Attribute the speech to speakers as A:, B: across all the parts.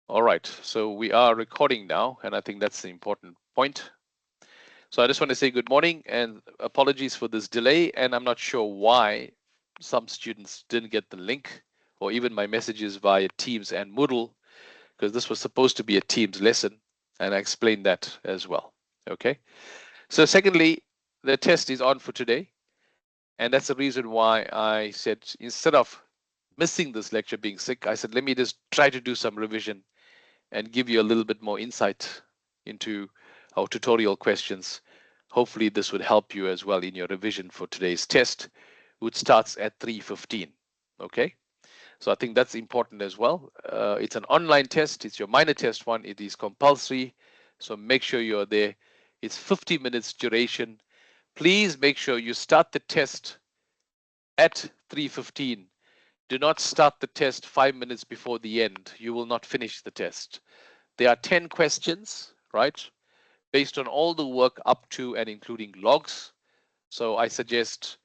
A: All right, so we are recording now, and I think that's the important point. So I just want to say good morning and apologies for this delay, and I'm not sure why some students didn't get the link or even my messages via Teams and Moodle, because this was supposed to be a Teams lesson, and I explained that as well. Okay, so secondly, the test is on for today, and that's the reason why I said instead of missing this lecture being sick, I said let me just try to do some revision and give you a little bit more insight into our tutorial questions. Hopefully this would help you as well in your revision for today's test, which starts at 3:15. Okay, so I think that's important as well. It's an online test. It's your minor test one. It is compulsory, so make sure you're there. It's 50 minutes duration. Please make sure you start the test at 3:15. Do not start the test 5 minutes before the end. You will not finish the test. There are 10 questions, right? Based on all the work up to and including logs. So I suggest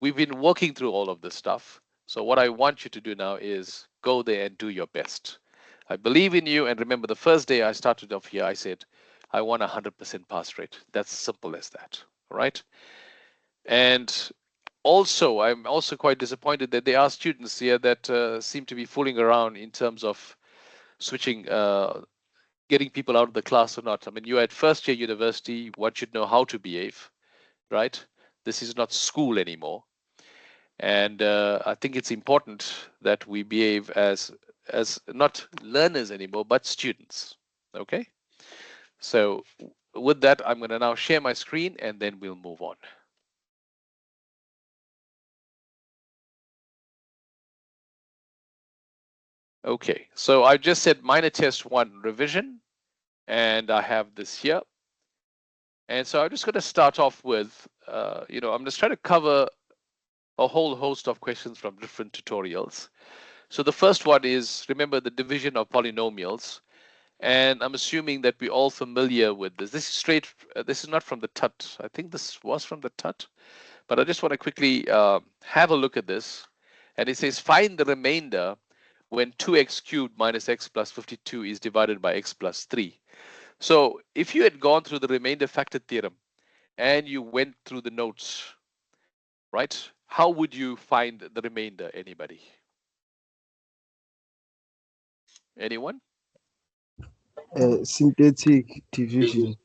A: we've been working through all of this stuff. So what I want you to do now is go there and do your best. I believe in you. And remember, the first day I started off here, I said, I want 100% pass rate. That's simple as that. All right. And also, I'm also quite disappointed that there are students here that seem to be fooling around in terms of switching getting people out of the class or not. I mean, you're at first year university, one should know how to behave, right? This is not school anymore. And I think it's important that we behave as not learners anymore, but students. Okay. So with that, I'm going to now share my screen and then we'll move on. Okay, so I just said minor test 1 revision, and I have this here. And so I'm just going to start off with, I'm just trying to cover a whole host of questions from different tutorials. So the first one is, remember the division of polynomials. And I'm assuming that we're all familiar with this. This is straight, this is not from the TUT. I think this was from the TUT, but I just want to quickly have a look at this. And it says, find the remainder when 2x cubed minus x plus 52 is divided by x plus 3. So if you had gone through the remainder factor theorem and you went through the notes, right? How would you find the remainder? Anybody? Anyone?
B: Synthetic division.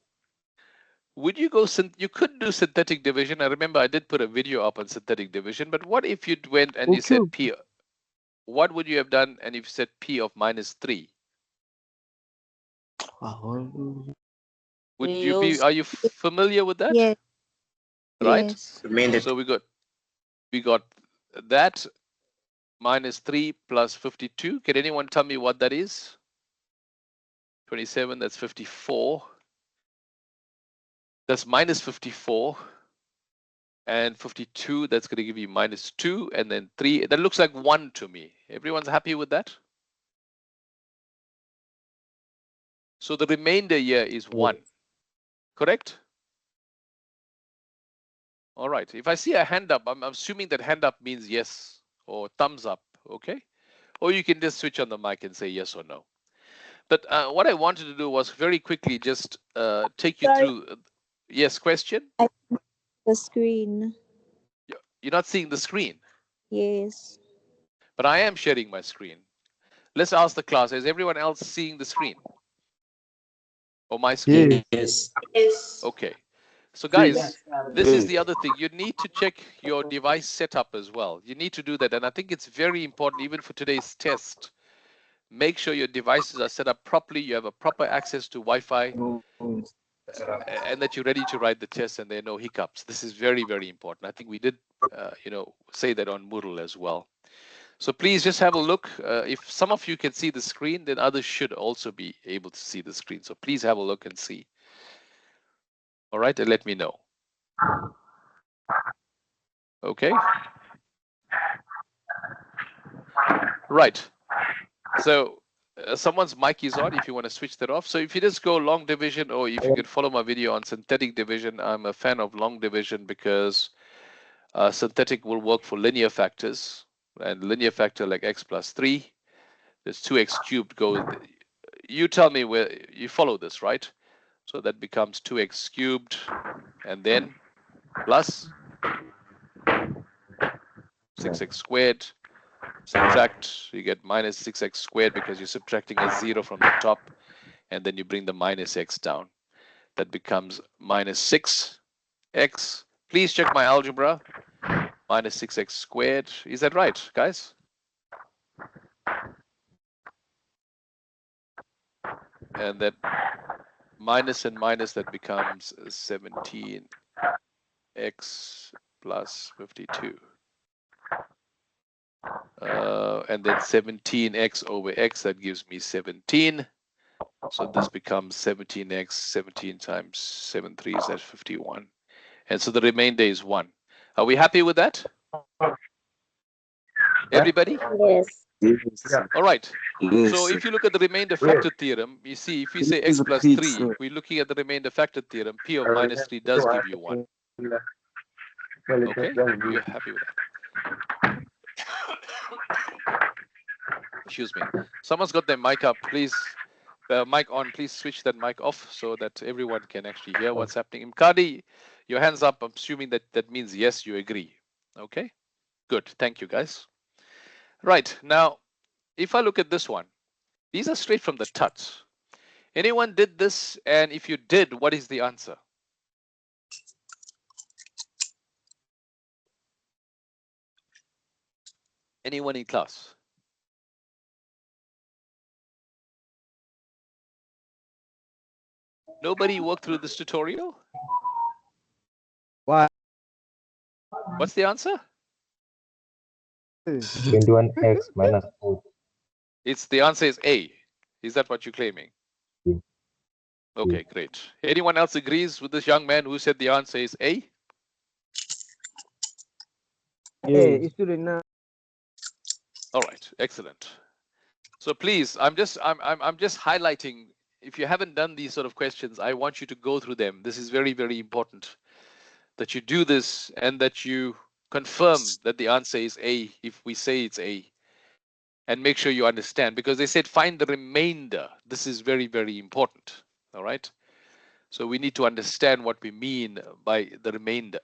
A: Would you go, you could do synthetic division. I remember I did put a video up on synthetic division, but what if you went and you said P, what would you have done? And if you said P of minus 3? Would you be, are you familiar with that?
C: Yes.
A: Right?
C: Yes.
A: So we got that minus 3 plus 52. Can anyone tell me what that is? 27, that's 54. That's minus 54. And 52, that's going to give you minus 2, and then 3. That looks like 1 to me. Everyone's happy with that? So the remainder here is 1. Correct? All right. If I see a hand up, I'm assuming that hand up means yes or thumbs up. Okay? Or you can just switch on the mic and say yes or no. But what I wanted to do was very quickly just take you through. Yes, question?
C: The screen.
A: You're not seeing the screen?
C: Yes.
A: But I am sharing my screen. Let's ask the class, is everyone else seeing the screen? Or my screen?
B: Yes.
A: Yes. Okay. So guys, this is the other thing. You need to check your device setup as well. You need to do that. And I think it's very important, even for today's test. Make sure your devices are set up properly. You have a proper access to Wi-Fi. And that you're ready to write the test and there are no hiccups. This is very, very important. I think we did, say that on Moodle as well. So please just have a look. If some of you can see the screen, then others should also be able to see the screen. So please have a look and see. All right, and let me know. Okay. Right. So someone's mic is on if you want to switch that off. So if you just go long division, or if you can follow my video on synthetic division, I'm a fan of long division because synthetic will work for linear factors, and linear factor like x plus 3, there's 2x cubed you tell me where you follow this, right? So that becomes 2x cubed, and then plus 6x squared. Subtract, you get minus 6x squared because you're subtracting a 0 from the top, and then you bring the minus x down. That becomes minus 6x. Please check my algebra. Minus 6x squared. Is that right, guys? And then minus and minus, that becomes 17x plus 52. And then 17x over x, that gives me 17. So this becomes 17x, 17 times 7 3s, that's 51. And so the remainder is 1. Are we happy with that? Everybody?
C: Yes.
A: All right.
B: Yes.
A: So if you look at the remainder factor theorem, you see if we say x plus 3, we're looking at the remainder factor theorem, p of minus 3 does give you 1. Okay, you're happy with that. Excuse me. Someone's got their mic up. Please, mic on. Please switch that mic off so that everyone can actually hear what's happening. Imkadi, your hands up. I'm assuming that means yes, you agree. Okay, good. Thank you, guys. Right, now, if I look at this one, these are straight from the tuts. Anyone did this? And if you did, what is the answer? Anyone in class? Nobody worked through this tutorial?
B: Why?
A: What's the answer?
D: 21x minus 4.
A: It's the answer is A. Is that what you're claiming?
D: Yeah.
A: Okay, great. Anyone else agrees with this young man who said the answer is A?
B: Hey, it's student now.
A: All right, excellent. So please, I'm just highlighting. If you haven't done these sort of questions, I want you to go through them. This is very, very important that you do this and that you confirm that the answer is A if we say it's A. And make sure you understand, because they said find the remainder. This is very, very important. All right. So we need to understand what we mean by the remainder.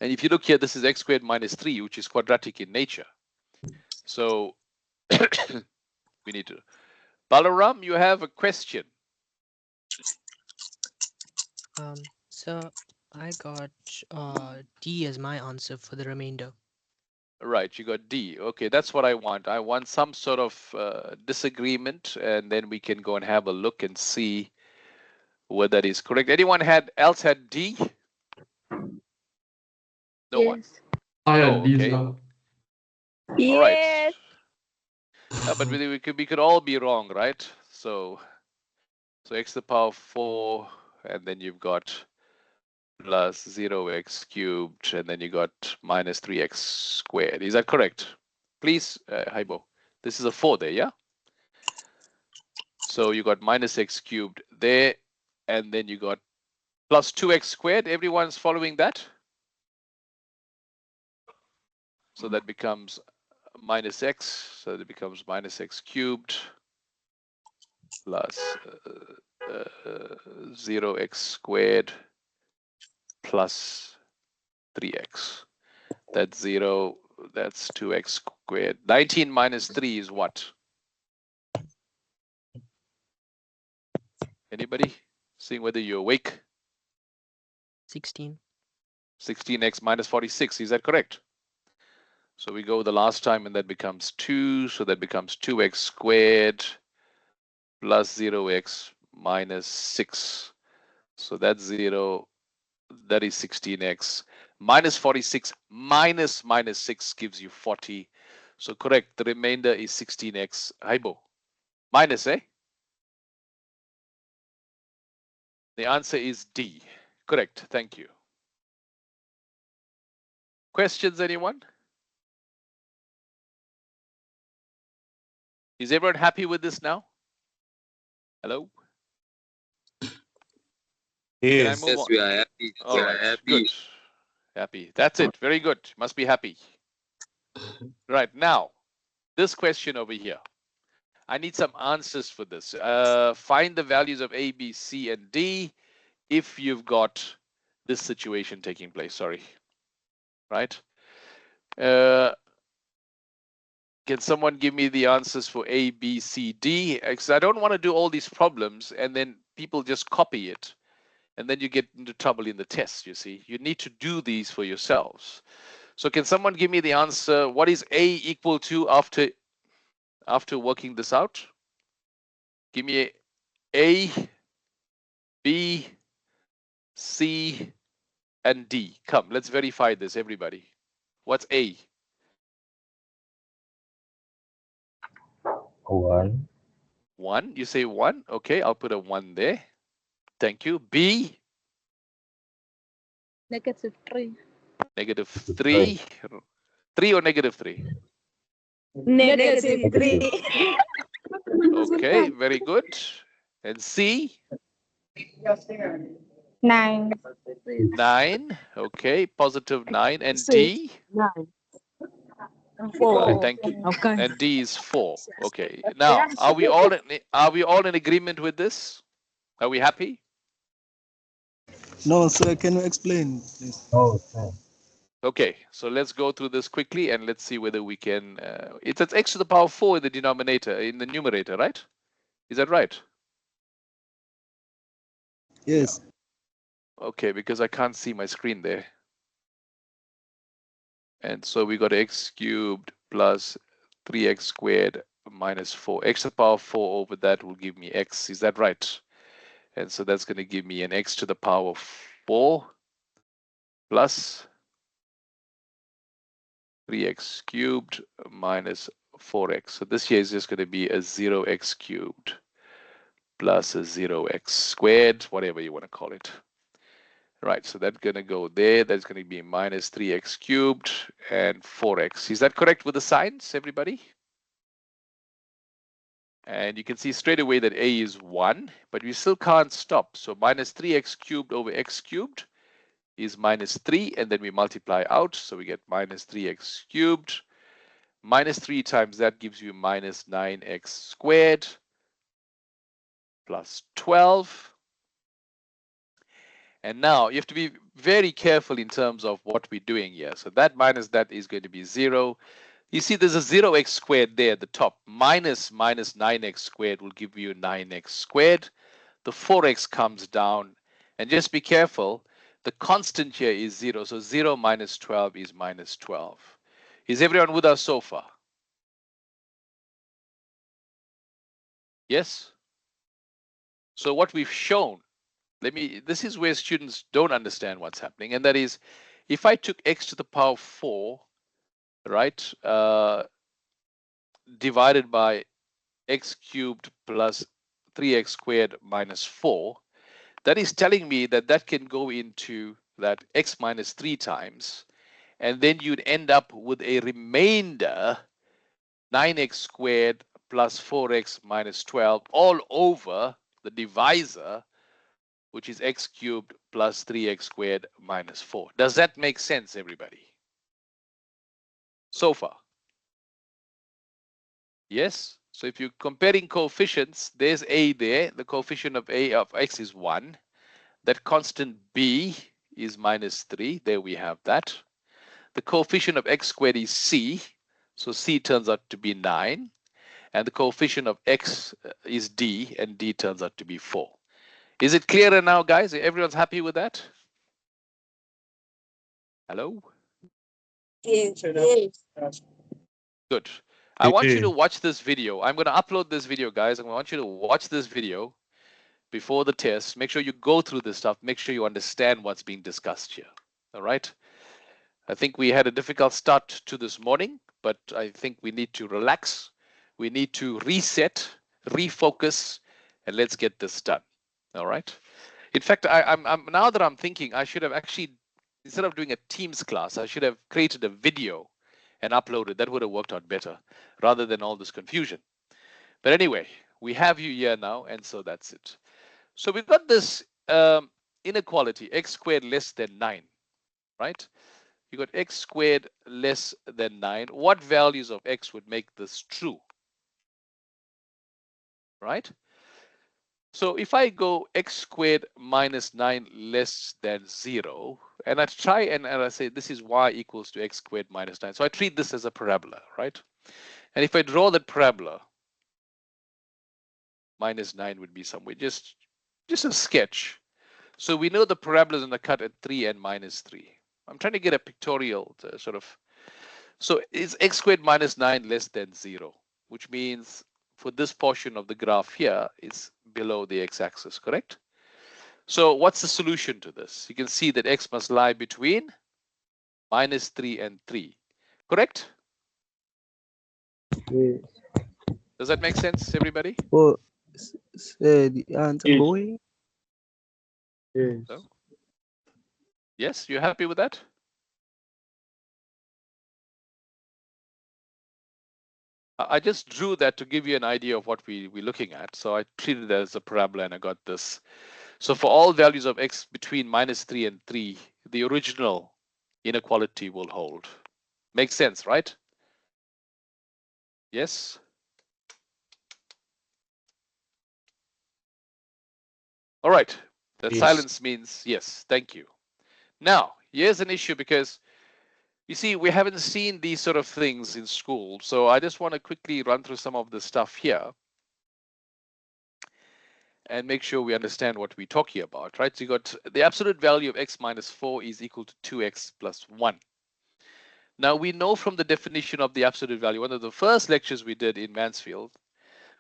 A: And if you look here, this is x squared minus 3, which is quadratic in nature. So we need to. Balaram, you have a question.
E: So I got D as my answer for the remainder.
A: Right, you got D. Okay, that's what I want. I want some sort of disagreement, and then we can go and have a look and see whether that is correct. Anyone else had D? No one.
F: I had
A: Oh,
F: D as
A: okay.
F: well.
A: All right.
C: Yes.
A: But we could all be wrong, right? So x to the power 4, and then you've got plus 0x cubed, and then you got minus 3x squared. Is that correct? Please, Haibo. This is a 4 there, yeah? So you got minus x cubed there, and then you got plus 2x squared. Everyone's following that? So that becomes minus x, so that becomes minus x cubed plus 0x squared plus 3x. That's 0, that's 2x squared. 19 minus 3 is what? Anybody? Seeing whether you're awake?
E: 16.
A: 16x minus 46, is that correct? So we go the last time and that becomes 2, so that becomes 2x squared plus 0x minus 6. So that's 0, that is 16x. Minus 46 minus 6 gives you 40. So correct, the remainder is 16x. Haibo. Minus, eh? The answer is D. Correct, thank you. Questions, anyone? Is everyone happy with this now? Hello?
G: Yes,
A: Can I move on?
G: we are happy.
A: All right, good. Happy. That's it. Very good. Must be happy. Right now, this question over here. I need some answers for this. Find the values of A, B, C, and D if you've got this situation taking place. Sorry. Right? Can someone give me the answers for A, B, C, D? Because I don't want to do all these problems and then people just copy it. And then you get into trouble in the test, you see. You need to do these for yourselves. So can someone give me the answer? What is A equal to after working this out? Give me A, B, C, and D. Come, let's verify this, everybody. What's A?
D: 1.
A: 1. You say 1. Okay, I'll put a 1 there. Thank you. B?
C: -3.
A: -3. 3 or -3?
C: -3.
A: Okay, very good. And C?
C: 9.
A: 9. Okay, +9. And
B: Six.
A: D?
B: 9.
A: Thank you.
B: Okay.
A: And D is 4. Okay. Now, are we all in agreement with this? Are we happy?
F: No, sir, can you explain, please?
D: Oh, sir.
A: Okay, so let's go through this quickly and let's see whether we can. It's x to the power 4 in the denominator, in the numerator, right? Is that right?
F: Yes.
A: Okay, because I can't see my screen there. And so we got x cubed plus 3x squared minus 4. X to the power 4 over that will give me x. Is that right? And so that's going to give me an x to the power 4 plus 3x cubed minus 4x. So this here is just going to be a 0x cubed plus a 0x squared, whatever you want to call it. Right, so that's going to go there. That's going to be minus 3x cubed and 4x. Is that correct with the signs, everybody? And you can see straight away that a is 1, but we still can't stop. So minus 3x cubed over x cubed is minus 3, and then we multiply out. So we get minus 3x cubed. Minus 3 times that gives you minus 9x squared plus 12. And now you have to be very careful in terms of what we're doing here. So that minus that is going to be 0. You see there's a 0x squared there at the top. Minus 9x squared will give you 9x squared. The 4x comes down. And just be careful, the constant here is 0. So 0 minus 12 is minus 12. Is everyone with us so far? Yes? So what we've shown, this is where students don't understand what's happening, and that is, if I took x to the power 4, right, divided by x cubed plus 3x squared minus 4, that is telling me that that can go into that x minus 3 times, and then you'd end up with a remainder 9x squared plus 4x minus 12 all over the divisor, which is x cubed plus 3x squared minus 4. Does that make sense, everybody? So far? Yes? So if you're comparing coefficients, there's a there. The coefficient of a of x is 1. That constant b is minus 3. There we have that. The coefficient of x squared is c. So c turns out to be 9. And the coefficient of x is d, and d turns out to be 4. Is it clearer now, guys? Everyone's happy with that? Hello?
C: Yes.
A: Good. I want you to watch this video. I'm going to upload this video, guys. I want you to watch this video before the test. Make sure you go through this stuff. Make sure you understand what's being discussed here. All right? I think we had a difficult start to this morning, but I think we need to relax. We need to reset, refocus, and let's get this done. All right? In fact, I'm now that I'm thinking, I should have actually, instead of doing a Teams class, I should have created a video and uploaded. That would have worked out better rather than all this confusion. But anyway, we have you here now, and so that's it. So we've got this inequality, x squared less than 9, right? You got x squared less than 9. What values of x would make this true? right? So if I go x squared minus 9 less than 0, and I try and I say this is y equals to x squared minus 9. So I treat this as a parabola, right? And if I draw that parabola, minus 9 would be somewhere, just a sketch. So we know the parabola is going to cut at 3 and minus 3. I'm trying to get a pictorial to sort of. So is x squared minus 9 less than 0, which means for this portion of the graph here is below the x-axis, correct? So what's the solution to this? You can see that x must lie between minus 3 and 3, correct?
B: Yes.
A: Does that make sense, everybody?
B: Oh, say the answer,
G: Yes.
B: boy. Yes.
A: So, yes, you're happy with that? I just drew that to give you an idea of what we're looking at. So I treated it as a parabola and I got this. So for all values of x between minus 3 and 3, the original inequality will hold. Makes sense, right? Yes? All right. That
G: Yes.
A: silence means yes. Thank you. Now, here's an issue because you see, we haven't seen these sort of things in school. So I just want to quickly run through some of the stuff here and make sure we understand what we're talking about, right? So you got the absolute value of x minus 4 is equal to 2x plus 1. Now we know from the definition of the absolute value, one of the first lectures we did in Mansfield,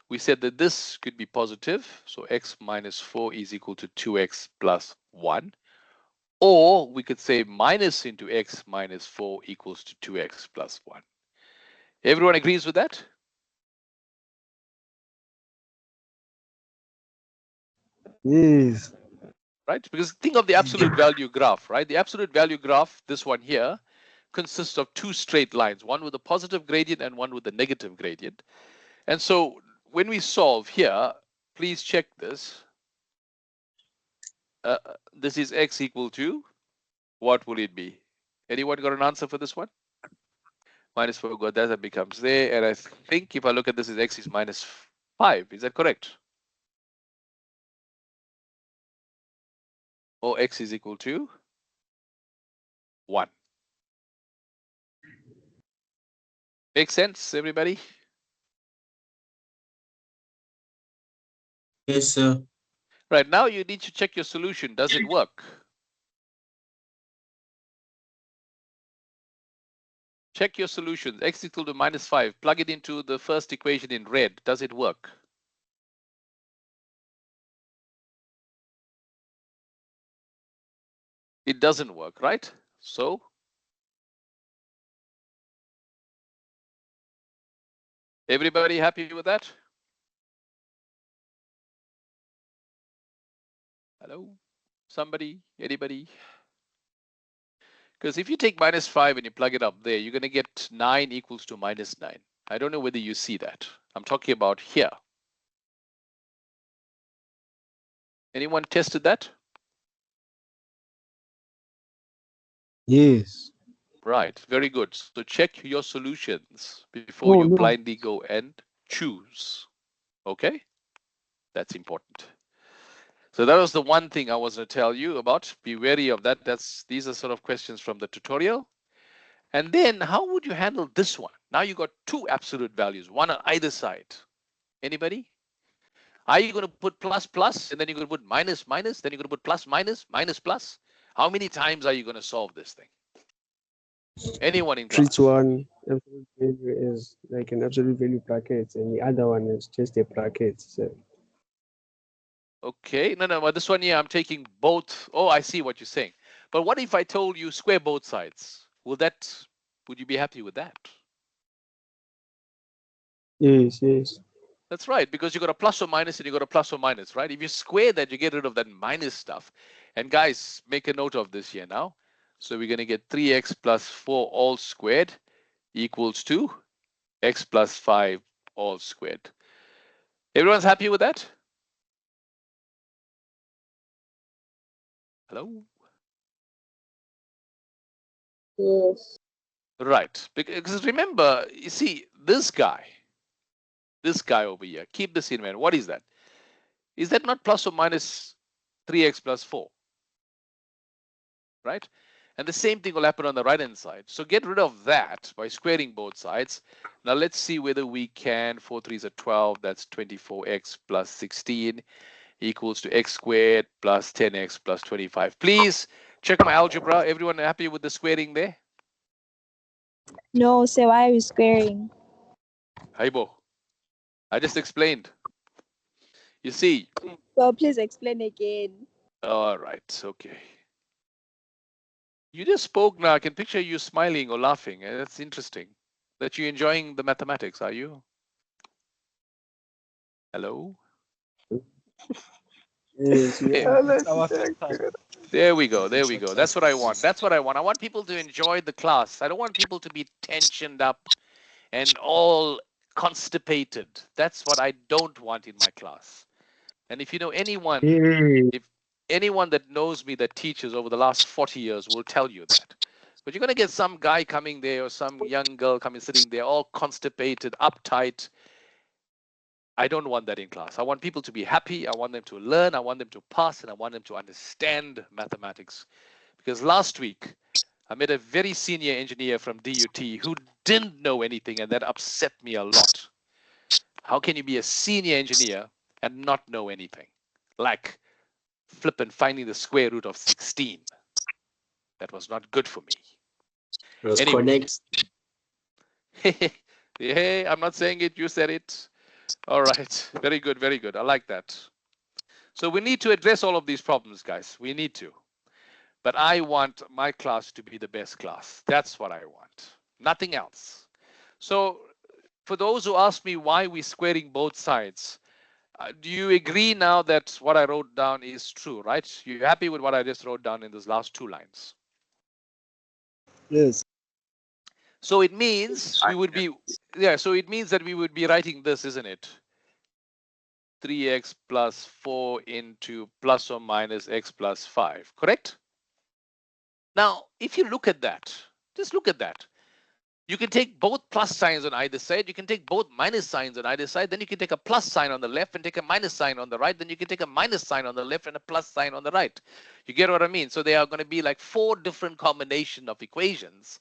A: we said that this could be positive. So x minus 4 is equal to 2x plus 1. Or we could say minus into x minus 4 equals to 2x plus 1. Everyone agrees with that?
B: Yes.
A: Right? Because think of the absolute value graph, right? The absolute value graph, this one here, consists of two straight lines, one with a positive gradient and one with a negative gradient. And so when we solve here, please check this. This is x equal to, what will it be? Anyone got an answer for this one? Minus 4, good, that becomes there. And I think if I look at this, is x is minus 5. Is that correct? Or x is equal to 1. Make sense, everybody?
G: Yes, sir.
A: Right, now you need to check your solution. Does it work? Check your solutions. X equal to minus 5. Plug it into the first equation in red. Does it work? It doesn't work, right? So everybody happy with that? Hello? Somebody? Anybody? Because if you take minus 5 and you plug it up there, you're going to get 9 equals to minus 9. I don't know whether you see that. I'm talking about here. Anyone tested that?
B: Yes.
A: Right, very good. So check your solutions before
B: Oh,
A: you
B: no.
A: blindly go and choose. Okay? That's important. So that was the one thing I was going to tell you about. Be wary of that. These are sort of questions from the tutorial. And then how would you handle this one? Now you got two absolute values, one on either side. Anybody? Are you going to put plus plus and then you're going to put minus minus, then you're going to put plus minus, minus plus? How many times are you going to solve this thing? Anyone in class?
B: Treat one absolute value is like an absolute value bracket, and the other one is just a bracket. So
A: Okay, no, but this one here, I'm taking both. Oh, I see what you're saying. But what if I told you square both sides? Would you be happy with that?
B: yes, yes.
A: That's right, because you got a plus or minus and you got a plus or minus, right? If you square that, you get rid of that minus stuff. And guys, make a note of this here now. So we're going to get 3x plus 4 all squared equals to x plus 5 all squared. Everyone's happy with that? Hello?
C: Yes.
A: Right, because remember, you see, this guy, This guy over here. Keep this in mind. What is that? Is that not plus or minus 3x plus 4? Right? And the same thing will happen on the right hand side. So get rid of that by squaring both sides. Now let's see whether we can. 4 3s are 12. That's 24x plus 16 equals to x squared plus 10x plus 25. Please check my algebra. Everyone happy with the squaring there?
C: No, so why are we squaring?
A: Haibo, I just explained. You see.
C: So please explain again.
A: All right. Okay. You just spoke now. I can picture you smiling or laughing. That's interesting. That you're enjoying the mathematics, are you? Hello?
B: Yes,
A: Okay.
B: yes.
A: There we go. There we go. That's what I want. That's what I want. I want people to enjoy the class. I don't want people to be tensioned up and all constipated. That's what I don't want in my class. And if you know anyone, if anyone that knows me that teaches over the last 40 years will tell you that. But you're going to get some guy coming there or some young girl coming sitting there all constipated, uptight. I don't want that in class. I want people to be happy. I want them to learn. I want them to pass, and I want them to understand mathematics. Because last week, I met a very senior engineer from DUT who didn't know anything, and that upset me a lot. How can you be a senior engineer and not know anything? Like flipping finding the square root of 16. That was not good for me. Anyway. Hey, I'm not saying it. You said it. All right. Very good. Very good. I like that. So we need to address all of these problems, guys. We need to. But I want my class to be the best class. That's what I want. Nothing else. So for those who ask me why we're squaring both sides, do you agree now that what I wrote down is true, right? You're happy with what I just wrote down in those last 2 lines?
F: Yes.
A: So it means we would be, so it means that we would be writing this, isn't it? 3x plus 4 into plus or minus x plus 5, correct? Now, if you look at that, just look at that. You can take both plus signs on either side. You can take both minus signs on either side. Then you can take a plus sign on the left and take a minus sign on the right. Then you can take a minus sign on the left and a plus sign on the right. You get what I mean? So there are going to be like 4 different combinations of equations.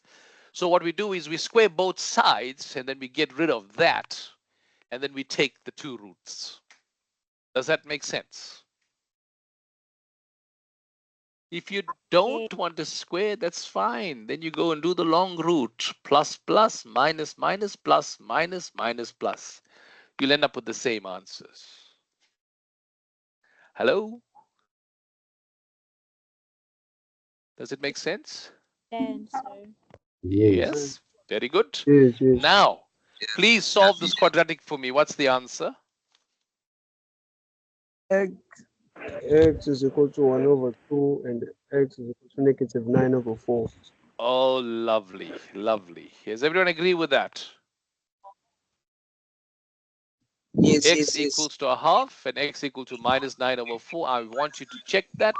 A: So what we do is we square both sides and then we get rid of that. And then we take the 2 roots. Does that make sense? If you don't want to square, that's fine. Then you go and do the long root. Plus, plus, minus, minus, plus, minus, minus, plus. You'll end up with the same answers. Hello? Does it make sense? Yes. Very good.
B: Yes, yes.
A: Now, please solve this quadratic for me. What's the answer?
B: X is equal to 1 over 2 and x is equal to negative 9 over 4.
A: Oh, lovely, lovely. Does everyone agree with that?
G: Yes,
A: X equals to a half and x equal to minus 9 over 4. I want you to check that.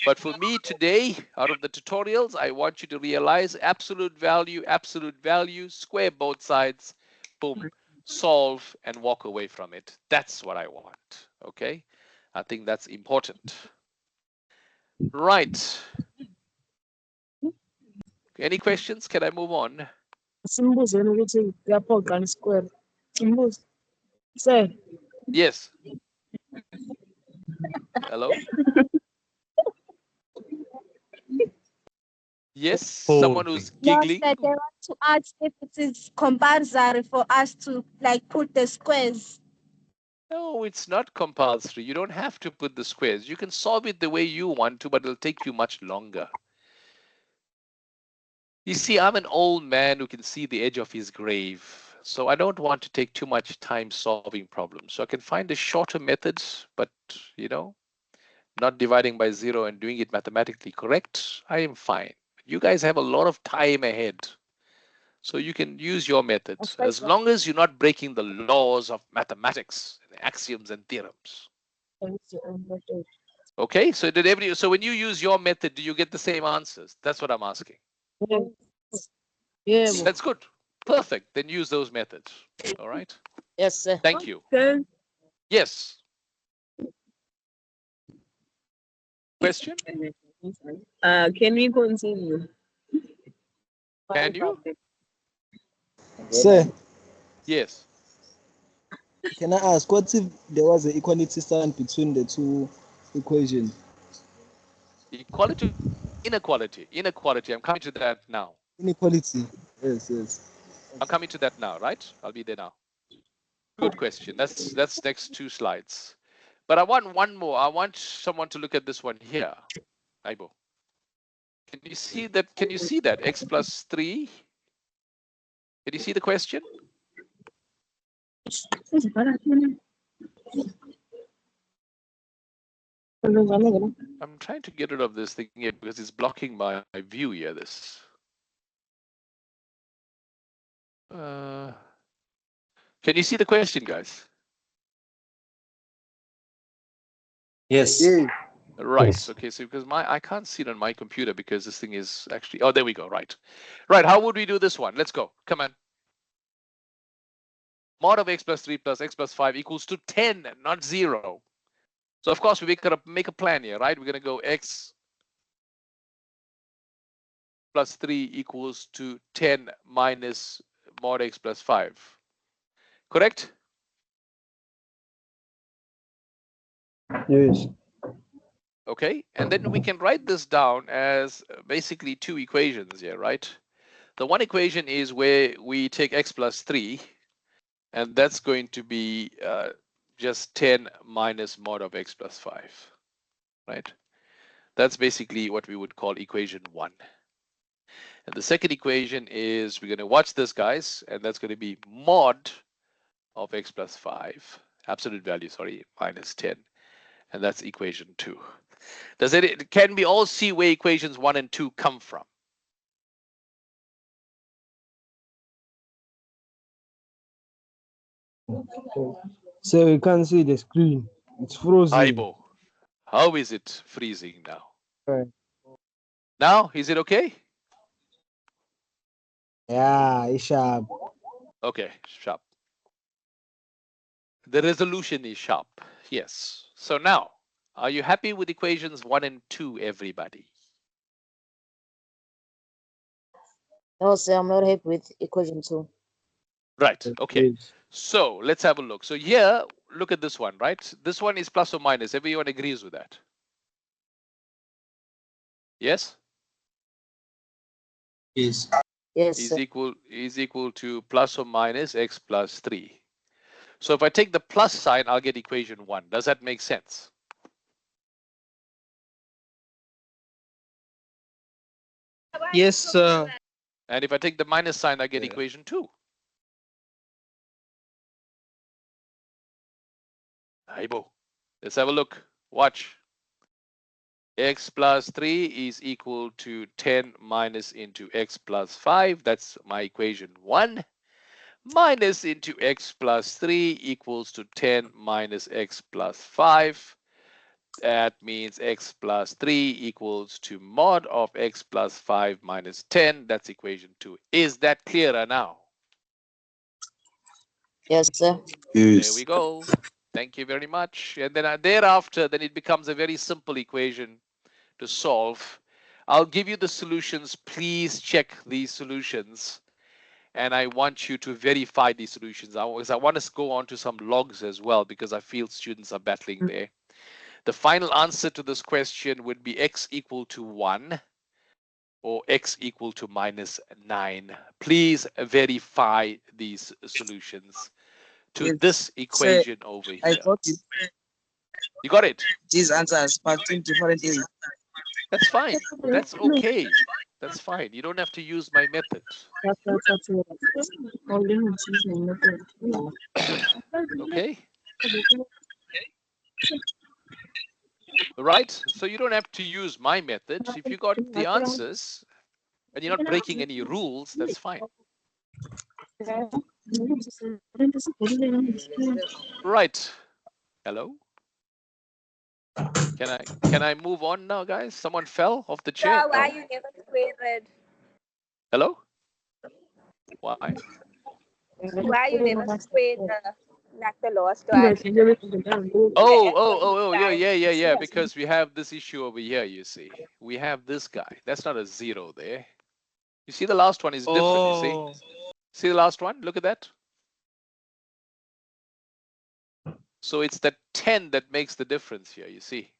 A: But for me today, out of the tutorials, I want you to realize absolute value, square both sides, boom, solve and walk away from it. That's what I want, okay? I think that's important. Right. Any questions? Can I move on?
H: Simbuzeni ukuthi kuyaphoqa ni square. Simbuzo. Sir.
A: Yes. Hello? Yes, someone who's giggling.
C: No, they want to ask if it is compulsory for us to like put the squares.
A: No, it's not compulsory. You don't have to put the squares. You can solve it the way you want to, but it'll take you much longer. You see, I'm an old man who can see the edge of his grave. So I don't want to take too much time solving problems. So I can find a shorter method, but, you know, not dividing by 0 and doing it mathematically correct. I am fine. You guys have a lot of time ahead. So you can use your method as long as you're not breaking the laws of mathematics, axioms and theorems. Okay, so so when you use your method, do you get the same answers? That's what I'm asking.
H: Yeah.
A: That's good. Perfect. Then use those methods. All right.
H: Yes, sir.
A: Thank you.
H: Okay.
A: Yes. Question?
H: Can we continue?
A: Can you?
F: Sir,
A: Yes.
F: can I ask, what if there was an equality sign between the two equations?
A: Equality, inequality, inequality. I'm coming to that now.
F: Inequality. Yes, yes.
A: I'm coming to that now, right? I'll be there now. Good question. That's next 2 slides. But I want one more. I want someone to look at this one here. Aibo. Can you see that? Can you see that? X plus 3. Can you see the question? I'm trying to get rid of this thing here because it's blocking my view here. This. Can you see the question, guys?
D: Yes.
B: Yeah.
A: Right.
D: Yes.
A: Okay. So because I can't see it on my computer because this thing is actually. Oh, there we go. Right. Right. How would we do this one? Let's go. Come on. Mod of x plus 3 plus x plus 5 equals to 10, not 0. So of course we gotta make a plan here, right? We're gonna go x plus 3 equals to 10 minus mod x plus 5. Correct?
B: Yes.
A: Okay, and then we can write this down as basically 2 equations here, right? The one equation is where we take x plus 3, and that's going to be just 10 minus mod of x plus 5, right? That's basically what we would call equation 1. And the second equation is, we're going to watch this, guys, and that's going to be mod of x plus 5, absolute value, sorry, minus 10. And that's equation 2. Can we all see where equations 1 and 2 come from?
B: So you can't see the screen. It's frozen.
A: Aibo, how is it freezing now?
B: Right.
A: Now, is it okay?
B: Yeah, it's sharp.
A: Okay, sharp. The resolution is sharp, yes. So now, are you happy with equations 1 and 2, everybody?
H: No, sir, I'm not happy with equation 2.
A: Right, okay.
B: Yes.
A: So let's have a look. So here, look at this one, right? This one is plus or minus. Everyone agrees with that? Yes?
F: Yes.
H: Yes,
A: Is
H: sir.
A: equal to plus or minus x plus 3. So if I take the plus sign, I'll get equation 1. Does that make sense?
F: Yes, sir.
A: And if I take the minus sign, I get
F: Yeah.
A: equation 2. Aibo. Let's have a look. Watch. X plus 3 is equal to 10 minus into x plus 5. That's my equation 1. Minus into x plus 3 equals to 10 minus x plus 5. That means x plus 3 equals to mod of x plus 5 minus 10. That's equation 2. Is that clearer now?
H: Yes, sir.
A: There we go. Thank you very much. And then thereafter, then it becomes a very simple equation to solve. I'll give you the solutions. Please check these solutions. And I want you to verify these solutions. Because I want to go on to some logs as well, because I feel students are battling there. The final answer to this question would be x equal to 1 or x equal to minus 9. Please verify these solutions to
G: Yes,
A: this equation over here.
G: I got it.
A: You got it?
G: These answers, but in different ways.
A: That's fine. That's okay. That's fine. You don't have to use my method. Okay? Right? So you don't have to use my method. If you got the answers and you're not breaking any rules, that's fine. Right. Hello? Can I move on now, guys? Someone fell off the chair.
C: Why
A: No.
C: you never square red?
A: Hello? Why?
C: Why you never square the loss to
B: Yeah,
C: add?
B: can you make it down?
A: Yeah. Because we have this issue over here, you see. We have this guy. That's not a 0 there. You see the last one is different, you see? See the last one? Look at that. So it's that 10 that makes the difference here, you see.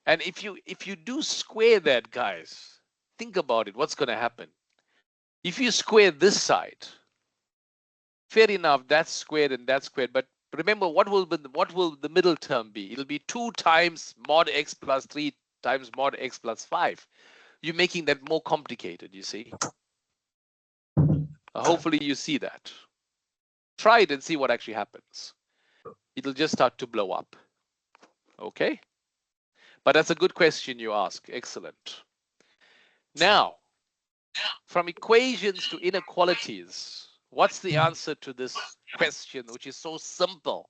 A: And if you do square that, guys, think about it, what's going to happen? If you square this side, fair enough, that's squared and that's squared, but remember, what will the middle term be? It'll be 2 times mod x plus 3 times mod x plus 5. You're making that more complicated, you see. Hopefully you see that. Try it and see what actually happens. It'll just start to blow up. Okay? But that's a good question you ask. Excellent. Now, from equations to inequalities, what's the answer to this question, which is so simple?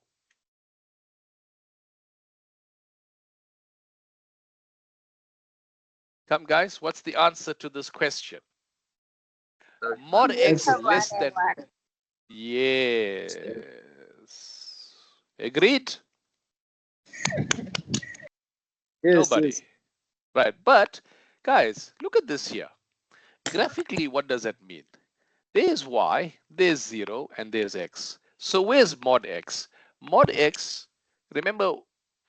A: Come, guys, what's the answer to this question? Mod x is less than... Yes. Agreed?
B: Yes,
A: Nobody.
B: yes.
A: Right, but guys, look at this here. Graphically, what does that mean? There's y, there's 0, and there's x. So where's mod x? Mod x, remember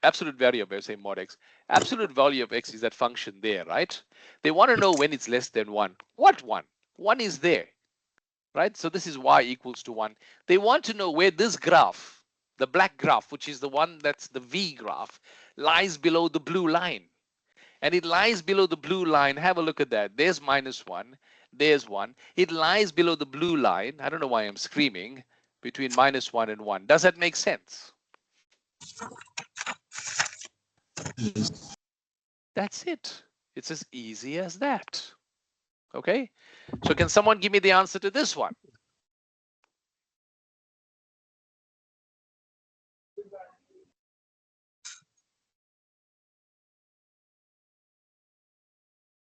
A: absolute value of, say mod x, absolute value of x is that function there, right? They want to know when it's less than 1. What 1? 1 is there, right? So this is y equals to 1. They want to know where this graph, the black graph, which is the one that's the V graph, lies below the blue line. And it lies below the blue line. Have a look at that. There's -1. There's 1. It lies below the blue line. I don't know why I'm screaming. Between -1 and 1. Does that make sense? That's it. It's as easy as that. Okay? So can someone give me the answer to this one?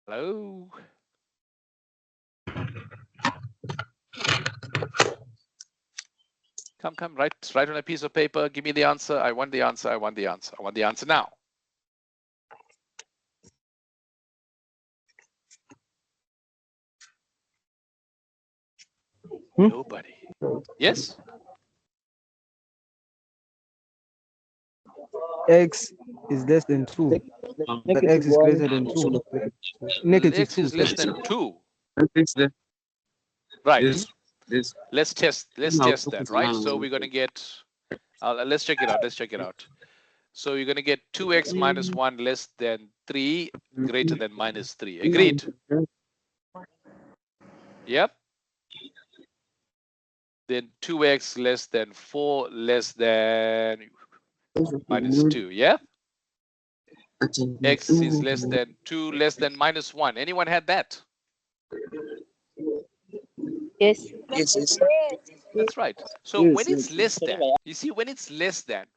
A: Hello? Come, write on a piece of paper. Give me the answer. I want the answer. I want the answer. I want the answer now. Nobody. Yes?
B: X is less than 2. But X is greater than 2. Negative
A: X
B: 2.
A: is less than 2.
D: Fix that.
A: Right.
D: This.
A: Let's test that, right? So we're going to get, let's check it out. So you're going to get 2x minus 1 less than 3 greater than -3. Agreed? Yep. Then 2x less than 4 less than -2. Yeah? X is less than 2 less than -1. Anyone had that?
H: Yes.
G: Yes.
A: That's right. So when it's less than, you see, when it's less than,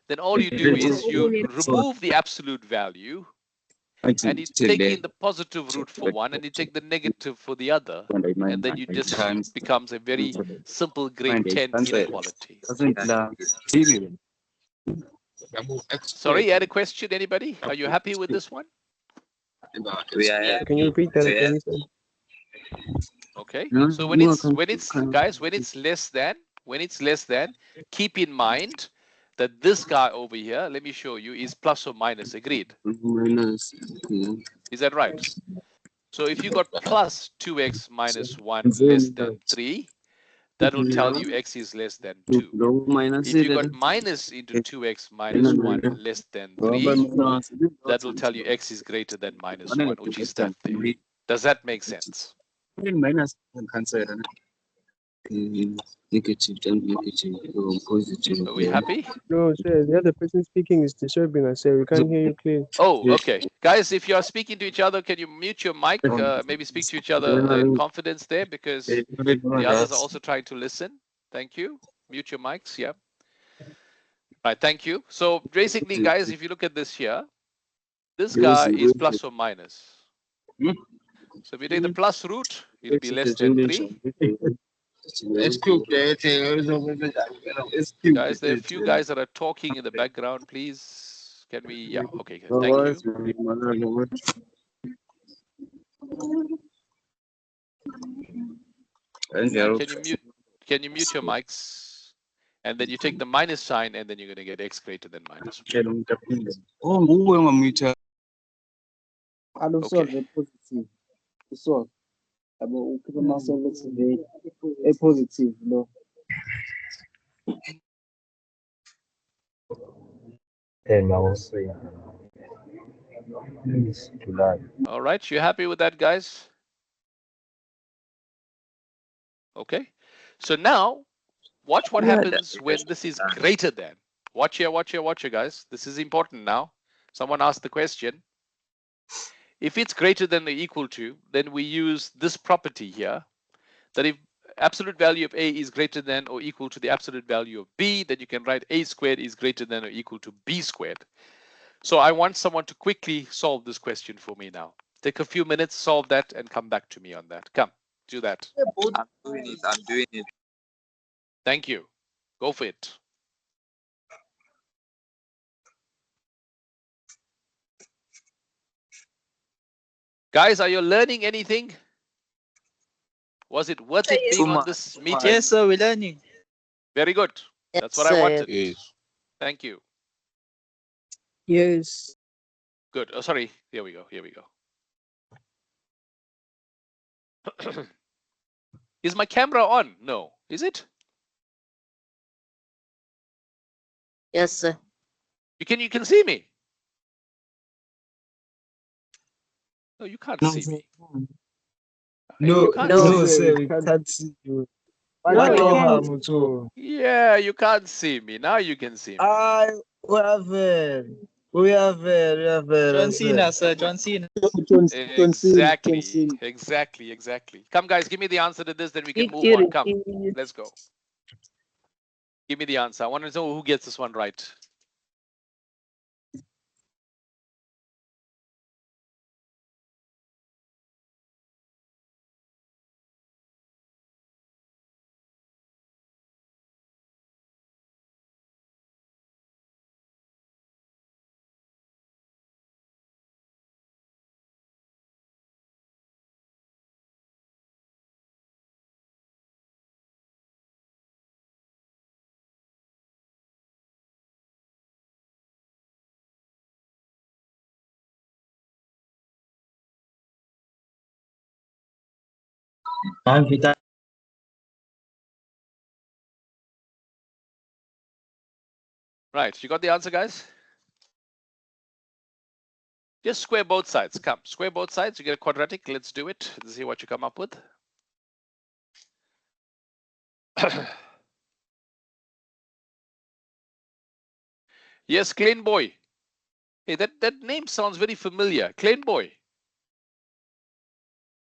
A: then all you do is you remove the absolute value and you take in the positive root for one and you take the negative for the other. And then you just becomes a very simple grade 10 inequality. Sorry, you had a question, anybody? Are you happy with this one?
B: Can you repeat that again?
A: Okay, so when it's less than, keep in mind that this guy over here, let me show you, is plus or minus. Agreed? Is that right? So if you got plus 2x minus 1 less than 3, that will tell you x is less than 2. If you got minus into 2x minus 1 less than 3, that will tell you x is greater than -1, which is that there. Does that make sense? Are we happy?
B: No, sir. The other person speaking is disturbing us, sir. We can't hear you clearly.
A: Oh, okay. Guys, if you are speaking to each other, can you mute your mic? Maybe speak to each other in confidence there, because the others are also trying to listen. Thank you. Mute your mics. Yeah. Right. Thank you. So basically, guys, if you look at this here, this guy is plus or minus. So if you take the plus root, it'll be less than 3. Guys, there are a few guys that are talking in the background. Please, can we? Yeah, okay, thank you. Can you mute your mics? And then you take the minus sign, and then you're going to get x greater than minus 1.
B: I'll solve a positive. Solve. We'll keep myself a positive, no.
A: All right, you happy with that, guys? Okay. So now, watch what happens when this is greater than. Watch here, watch here, watch here, guys. This is important now. Someone asked the question. If it's greater than or equal to, then we use this property here, that if absolute value of A is greater than or equal to the absolute value of B, then you can write A squared is greater than or equal to B squared. So I want someone to quickly solve this question for me now. Take a few minutes, solve that, and come back to me on that. Come, do that.
G: I'm doing it.
A: Thank you. Go for it. Guys, are you learning anything? Was it worth it being on this meeting?
G: Yes, sir, we're learning.
A: Very good.
H: Yes,
A: That's what I wanted.
I: Yes.
A: Thank you.
E: Yes.
A: Good. Oh, sorry. Here we go. Here we go. Is my camera on? No. Is it?
H: Yes, sir.
A: You can see me? No, you can't see me.
F: No,
A: can't
F: no,
A: see
F: sir, we can't see you.
A: Yeah, you can't see me. Now you can see me.
F: We have
G: John Cena, sir, John Cena.
A: Exactly. Come, guys, give me the answer to this, then we can move on. Come, let's go. Give me the answer. I want to know who gets this one right. Right, you got the answer, guys? Just square both sides. Come, square both sides. You get a quadratic. Let's do it. Let's see what you come up with. Yes, Clean Boy. Hey, that name sounds very familiar. Clean Boy.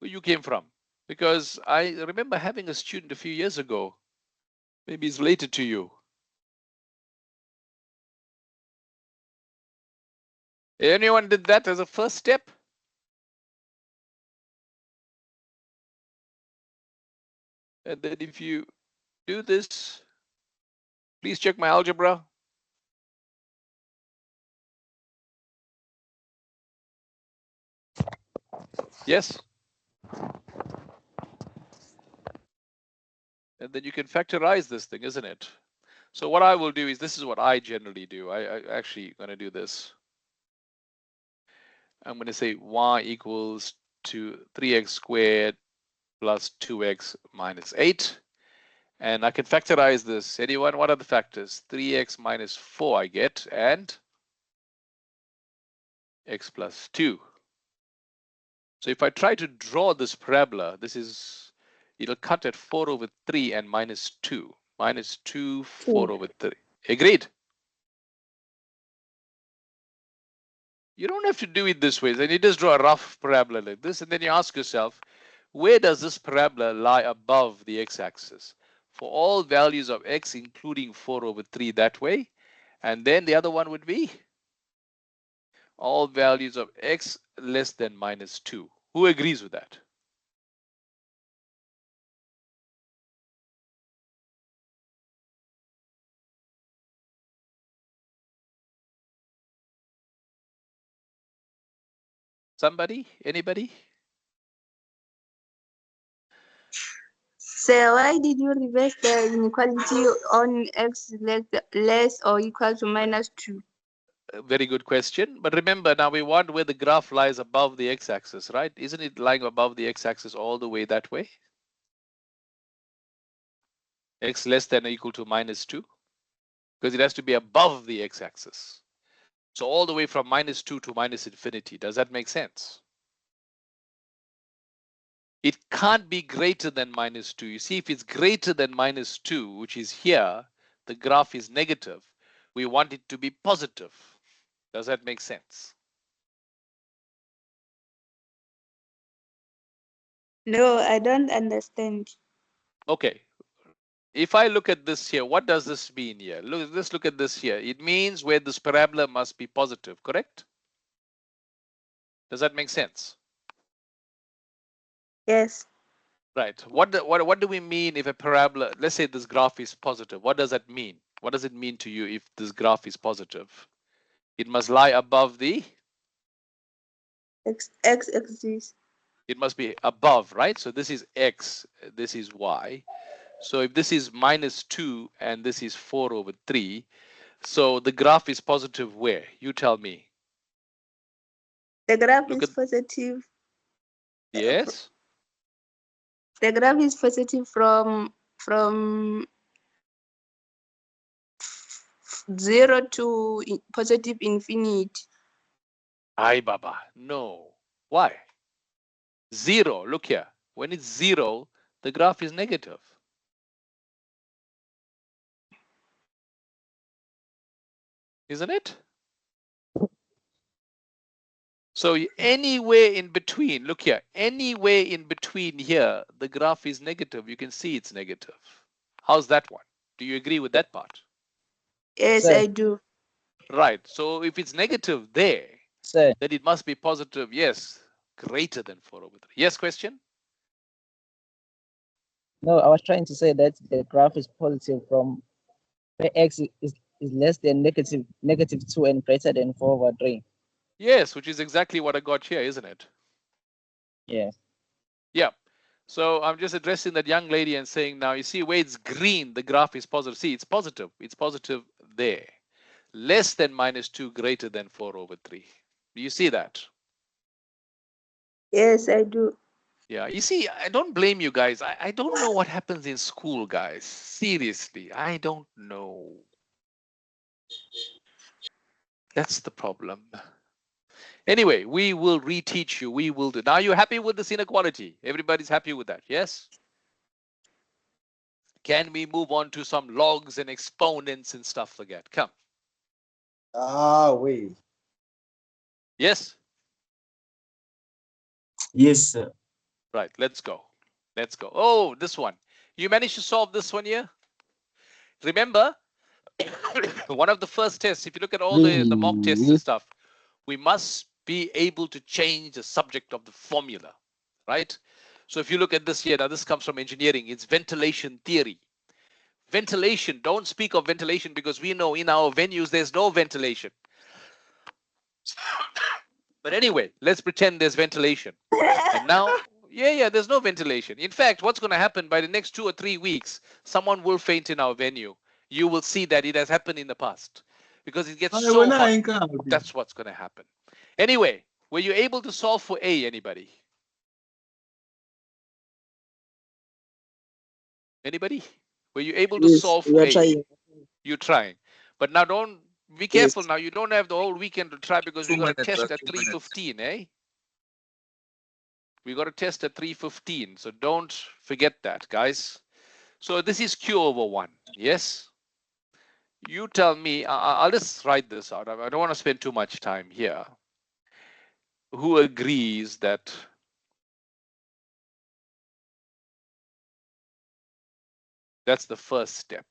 A: Where you came from? Because I remember having a student a few years ago. Maybe it's related to you. Anyone did that as a first step? And then if you do this, please check my algebra. Yes. And then you can factorize this thing, isn't it? So what I will do is, this is what I generally do. I actually going to do this. I'm going to say y equals to 3x squared plus 2x minus 8. And I can factorize this. Anyone? What are the factors? 3x minus 4 I get, and x plus 2. So if I try to draw this parabola, it'll cut at 4 over 3 and minus 2. Minus 2, 4 over 3. Agreed? You don't have to do it this way. Then you just draw a rough parabola like this, and then you ask yourself, where does this parabola lie above the x-axis? For all values of x, including 4 over 3 that way. And then the other one would be all values of x less than minus 2. Who agrees with that? Somebody? Anybody?
I: So why did you reverse the inequality on x less or equal to -2?
A: Very good question. But remember, now we want where the graph lies above the x-axis, right? Isn't it lying above the x-axis all the way that way? X less than or equal to -2? Because it has to be above the x-axis. So all the way from -2 to -infinity. Does that make sense? It can't be greater than -2. You see, if it's greater than -2, which is here, the graph is negative. We want it to be positive. Does that make sense?
I: No, I don't understand.
A: Okay. If I look at this here, what does this mean here? Look at this here. It means where this parabola must be positive, correct? Does that make sense?
I: Yes.
A: Right. What do we mean if a parabola, let's say this graph is positive? What does that mean? What does it mean to you if this graph is positive? It must lie above the
I: x-axis.
A: It must be above, right? So this is x, this is y. So if this is -2 and this is 4/3, so the graph is positive where? You tell me.
I: The graph
A: Look
I: is
A: at
I: positive.
A: Yes.
I: The graph is positive from 0 to positive infinity.
A: Aye, Baba. No. Why? 0. Look here. When it's 0, the graph is negative. Isn't it? So anywhere in between, look here, anywhere in between here, the graph is negative. You can see it's negative. How's that one? Do you agree with that part?
I: Yes,
F: Sir.
I: I do.
A: Right. So if it's negative there,
F: Sir,
A: then it must be positive. Yes, greater than 4/3. Yes, question?
F: no, I was trying to say that the graph is positive from where x is less than -2 and greater than 4/3.
A: Yes, which is exactly what I got here, isn't it?
F: Yeah.
A: Yeah. So I'm just addressing that young lady and saying, now you see where it's green, the graph is positive. See, it's positive. It's positive there. Less than -2, greater than 4/3. Do you see that?
I: Yes, I do.
A: Yeah, you see, I don't blame you guys. I don't know what happens in school, guys. Seriously, I don't know. That's the problem. Anyway, we will reteach you. We will do. Now you're happy with this inequality? Everybody's happy with that, yes? Can we move on to some logs and exponents and stuff like that? Come.
D: Wait.
A: Yes?
D: Yes, sir.
A: Right, let's go. Let's go. Oh, this one. You managed to solve this one here? Remember, one of the first tests, if you look at all the mock tests and stuff, we must be able to change the subject of the formula, right? So if you look at this here, now this comes from engineering, it's ventilation theory. Ventilation, don't speak of ventilation because we know in our venues there's no ventilation. But anyway, let's pretend there's ventilation. And now, yeah, there's no ventilation. In fact, what's going to happen by the next 2 or 3 weeks, someone will faint in our venue. You will see that it has happened in the past because it gets so hot. That's what's going to happen. Anyway, were you able to solve for A, anybody? Anybody? Were you able to solve for A?
B: Trying.
A: You're trying. But now don't be careful now. You don't have the whole weekend to try because we got a test at 3:15, eh? We got a test at 3:15. So don't forget that, guys. So this is Q over 1. Yes? You tell me. I'll just write this out. I don't want to spend too much time here. Who agrees that that's the first step?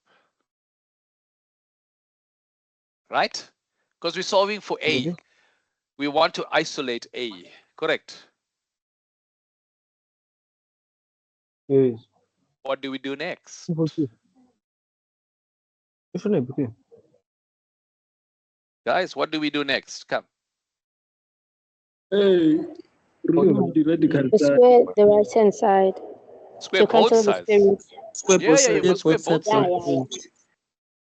A: Right? Because we're solving for A. We want to isolate A. Correct?
B: Yes.
A: What do we do next? Guys, what do we do next? Come.
B: Hey, remove the radical
H: The
B: side.
H: square the right hand side
A: Square
H: to
A: both
H: cancel the
A: sides.
H: square root.
G: Square
A: Yeah,
G: both
A: yeah, you
G: sides.
A: must square both
H: Yeah,
A: sides.
H: yeah, yeah.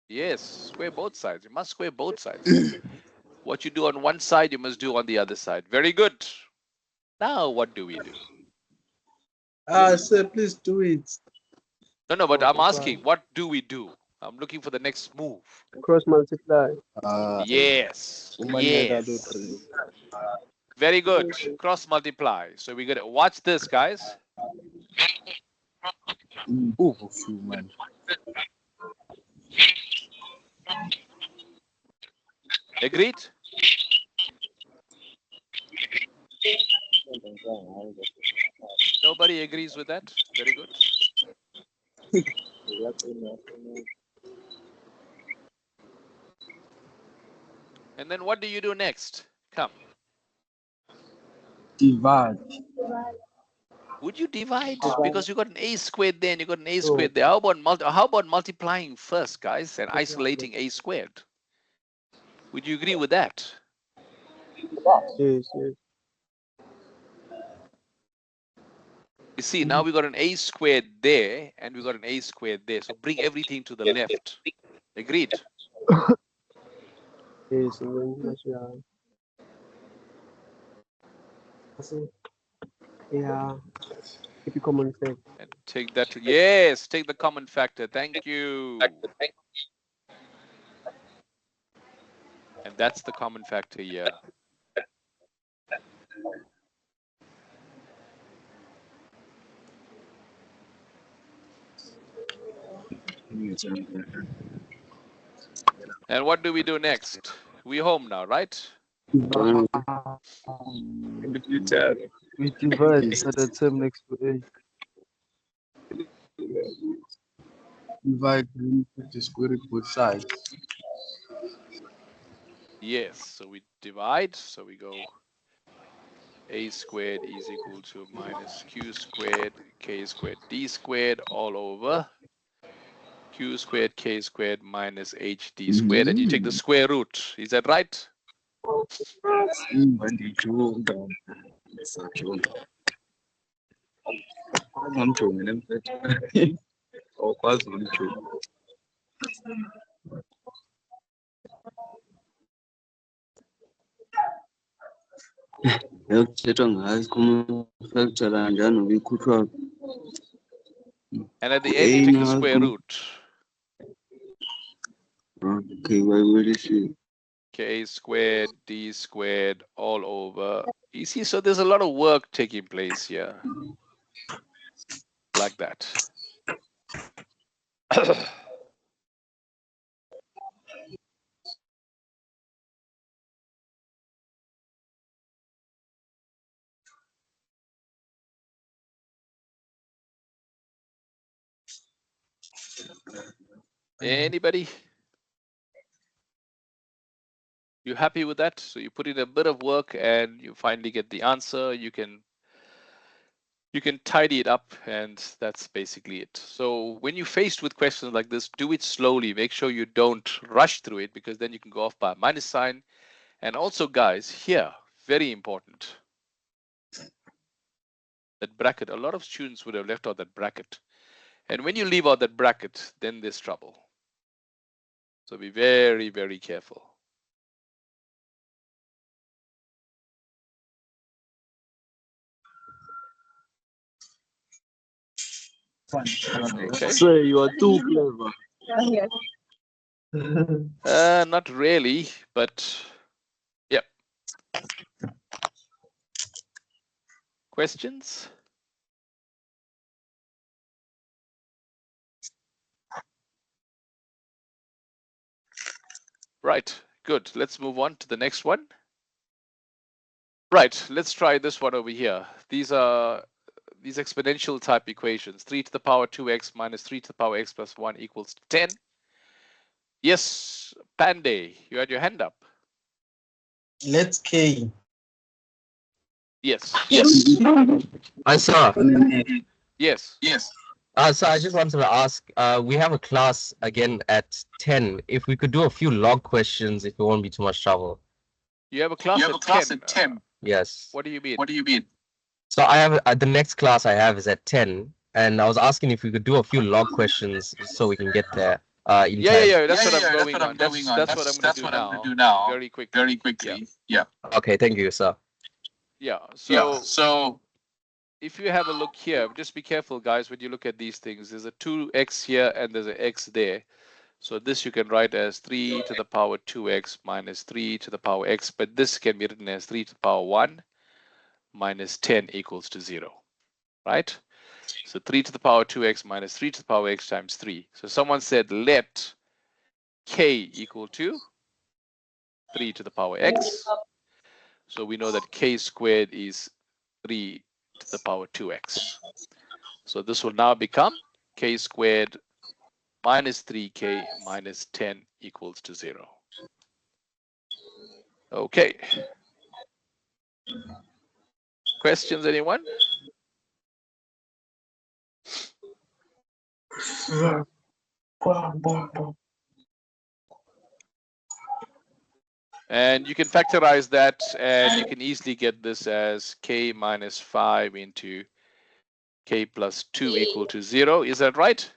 A: Yes, square both sides. You must square both sides. What you do on one side, you must do on the other side. Very good. Now, what do we do?
G: Sir, please do it.
A: No, but I'm
B: Multiply.
A: asking, what do we do? I'm looking for the next move.
B: Cross multiply.
A: Yes. Yes. Very good. Cross multiply. So we're gonna watch this, guys. Agreed? Nobody agrees with that? Very good. And then what do you do next? Come.
B: Divide.
A: Would you divide? Because you got an a squared there and you got an a squared there. How about multiplying first, guys, and isolating a squared? Would you agree with that?
B: Yes, yes.
A: You see, now we got an a squared there and we got an a squared there. So bring everything to the left. Agreed?
B: Yes, and then that's yeah. Keep it common factor.
A: And take that to, yes, take the common factor. Thank you. And that's the common factor here. And what do we do next? We home now, right?
B: We divide at the term next to a. Divide the square root both sides.
A: Yes, so we divide, so we go a squared is equal to minus q squared k squared d squared all over q squared k squared minus hd squared, and you take the square root. Is that right? And at the end, you take the square root. K squared, D squared, all over. You see, so there's a lot of work taking place here. Like that. Anybody? You happy with that? So you put in a bit of work and you finally get the answer. You can tidy it up, and that's basically it. So when you're faced with questions like this, do it slowly. Make sure you don't rush through it, because then you can go off by a minus sign. And also, guys, here, very important, that bracket. A lot of students would have left out that bracket. And when you leave out that bracket, then there's trouble. So be very, very careful. Okay.
B: Sir, you are too clever.
A: Not really, but yeah. Questions? Right, good. Let's move on to the next one. Right, let's try this one over here. These are these exponential type equations. 3 to the power 2x minus 3 to the power x plus 1 equals 10. Yes, Panday, you had your hand up.
G: Let's K.
A: Yes.
B: Yes. I saw.
A: Yes.
J: So I just wanted to ask, we have a class again at 10. If we could do a few log questions, if it won't be too much trouble.
A: You have a class at 10.
J: Yes.
A: What do you mean?
J: So I have the next class I have is at 10, and I was asking if we could do a few log questions so we can get there. In time.
A: Yeah. That's what I'm going on. That's what I'm going to do now. Very quickly. Yeah.
J: Okay, thank you, sir.
A: Yeah. So if you have a look here, just be careful, guys, when you look at these things. There's a 2x here and there's an x there. So this you can write as 3 to the power 2x minus 3 to the power x, but this can be written as 3 to the power 1 minus 10 equals to 0, right? So 3 to the power 2x minus 3 to the power x times 3. So someone said let k equal to 3 to the power x. So we know that k squared is 3 to the power 2x. So this will now become k squared minus 3k minus 10 equals to 0. Okay. Questions, anyone? And you can factorize that, and you can easily get this as k minus 5 into k plus 2 equal to 0. Is that right?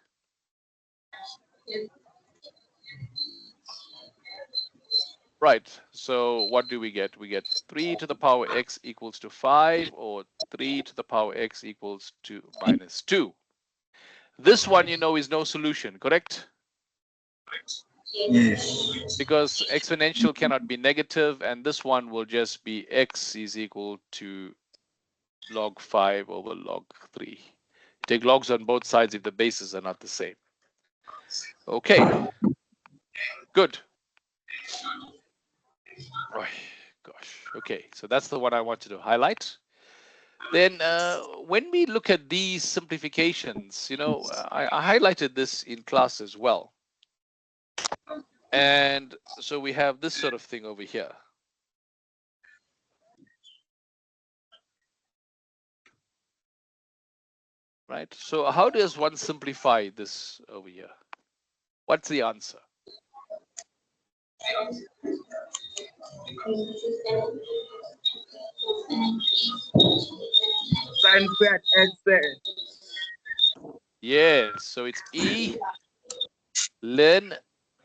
A: Right. So what do we get? We get 3 to the power x equals to 5, or 3 to the power x equals to minus 2. This one, you know, is no solution, correct?
G: Yes.
A: Because exponential cannot be negative, and this one will just be x is equal to log 5 over log 3. Take logs on both sides if the bases are not the same. Okay, good. Oh, gosh, okay, so that's the one I wanted to highlight. Then when we look at these simplifications, you know, I highlighted this in class as well. And so we have this sort of thing over here. Right, so how does one simplify this over here? What's the answer?
B: Sin squared x squared.
A: Yes, so it's e ln,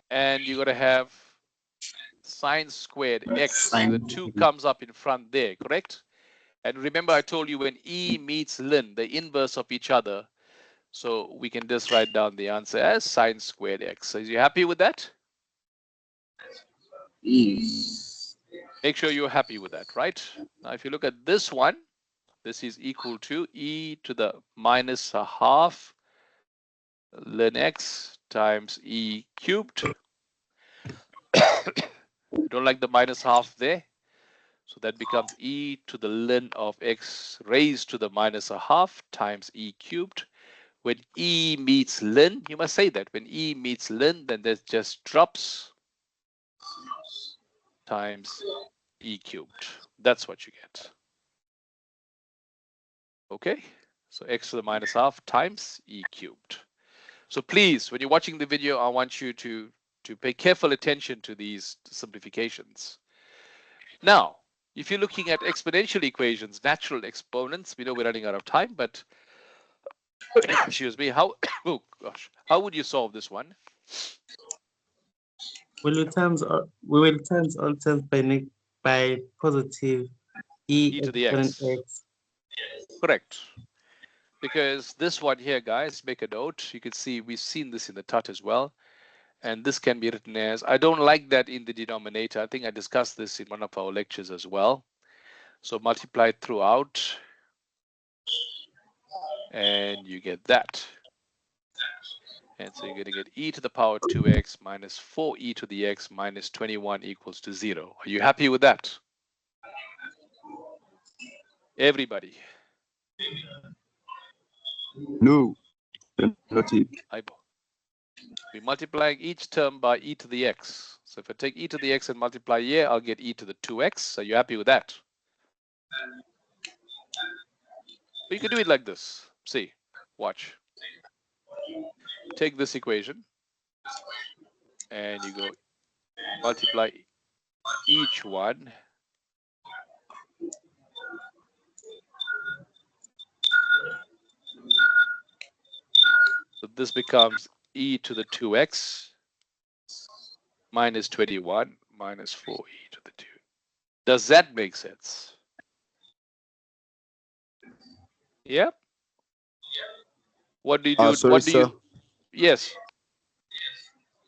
A: and you're going to have sine squared x. So the 2 comes up in front there, correct? And remember, I told you when e meets ln, the inverse of each other. So we can just write down the answer as sine squared x. So are you happy with that?
G: Yes.
A: Make sure you're happy with that, right? Now, if you look at this one, this is equal to e to the minus a half ln x times e cubed. Don't like the minus half there. So that becomes e to the ln of x raised to the minus a half times e cubed. When e meets ln, you must say that. When e meets ln, then that just drops times e cubed. That's what you get. Okay, so x to the minus half times e cubed. So please, when you're watching the video, I want you to pay careful attention to these simplifications. Now, if you're looking at exponential equations, natural exponents, we know we're running out of time, but excuse me, how oh gosh, how would you solve this one?
B: We will times all terms by positive
A: E to the
B: exponent
A: x.
B: x.
A: Correct. Because this one here, guys, make a note. You can see we've seen this in the TUT as well. And this can be written as, I don't like that in the denominator. I think I discussed this in one of our lectures as well. So multiply it throughout. And you get that. And so you're going to get e to the power 2x minus 4e to the x minus 21 equals to 0. Are you happy with that? Everybody?
K: No, not it.
A: We're multiplying each term by e to the x. So if I take e to the x and multiply here, I'll get e to the 2x. Are you happy with that? But you can do it like this. See, Watch. Take this equation and you go multiply each one. So this becomes e to the 2x minus 21 minus 4e to the 2. Does that make sense? Yeah. What do you do?
L: Sorry,
A: what do
L: sir.
A: you? Yes.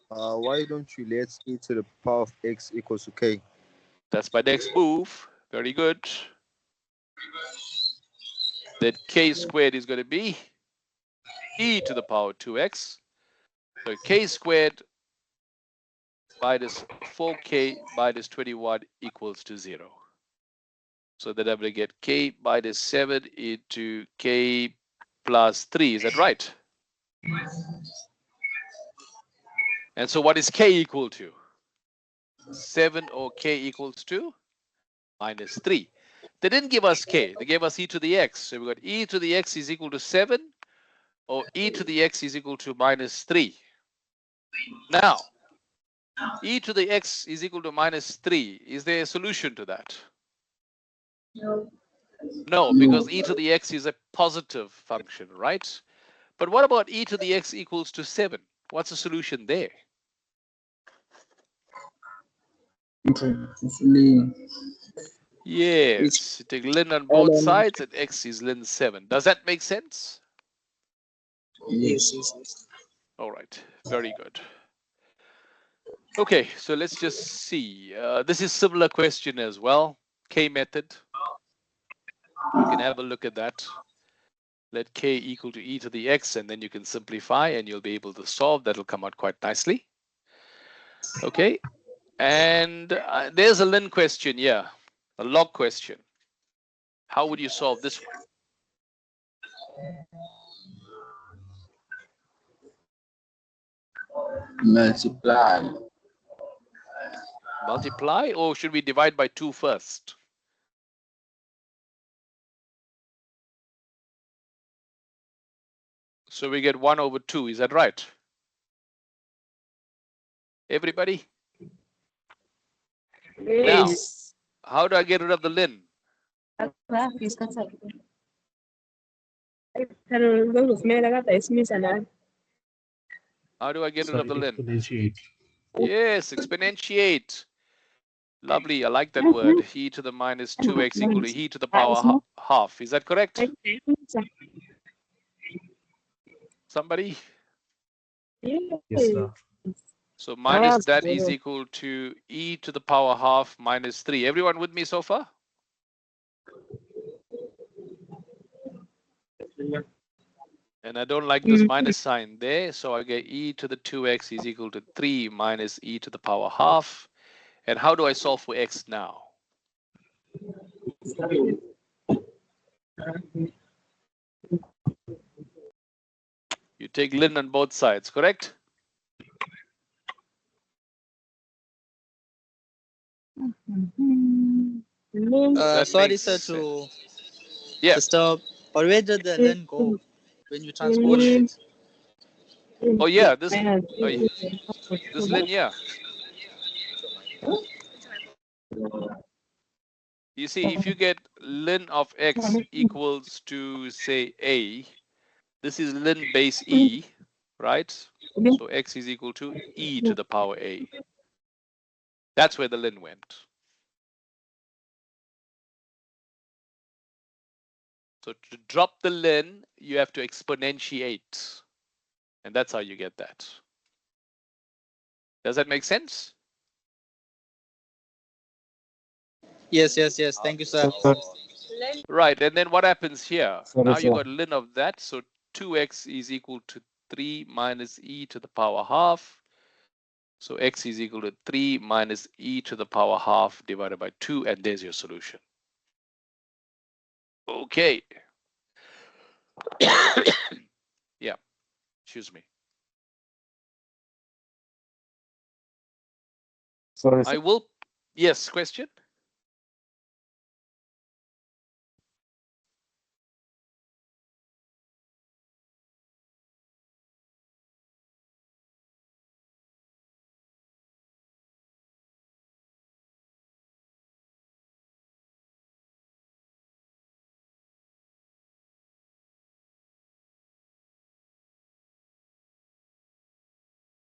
L: Why don't you let e to the power of x equals to k?
A: That's my next move. Very good. Then k squared is going to be e to the power 2x. So k squared minus 4k minus 21 equals to 0. So then I'm going to get k minus 7 into k plus 3. Is that right? And so what is k equal to? 7 or k equals to minus 3. They didn't give us k. They gave us e to the x. So we got e to the x is equal to 7 or e to the x is equal to minus 3. Now, e to the x is equal to minus 3. Is there a solution to that? No, because e to the x is a positive function, right? But what about e to the x equals to 7? What's the solution there? Yes, you take ln on both sides and x is ln 7. Does that make sense?
G: Yes.
A: All right, very good. Okay, so let's just see. This is similar question as well. K method. You can have a look at that. Let k equal to e to the x, and then you can simplify and you'll be able to solve. That'll come out quite nicely. Okay, and there's a ln question here, a log question. How would you solve this one?
K: Multiply.
A: Multiply, or should we divide by 2 first? So we get 1 over 2, is that right? Everybody?
C: Yes.
A: Now, how do I get rid of the ln? How do I get rid of the ln?
M: Exponentiate.
A: Yes, exponentiate. Lovely, I like that word. E to the minus 2x equal to e to the power half. Is that correct? Somebody?
M: Yes, sir.
A: So minus that is equal to e to the power half minus 3. Everyone with me so far? And I don't like this minus sign there, so I get e to the 2x is equal to 3 minus e to the power half. And how do I solve for x now? You take ln on both sides, correct?
F: Sorry, sir, to
A: stop.
F: But where did the ln go when you transpose it?
A: Oh yeah, this ln, yeah. You see, if you get ln of x equals to, say, a, this is ln base e, right? So x is equal to e to the power a. That's where the ln went. So to drop the ln, you have to exponentiate. And that's how you get that. Does that make sense?
F: Yes. Thank you, sir.
A: Right, and then what happens here? Now you got ln of that, so 2x is equal to 3 minus e to the power half. So x is equal to 3 minus e to the power half divided by 2, and there's your solution. Okay. Yeah, excuse me.
B: Sorry,
A: I will, yes, question?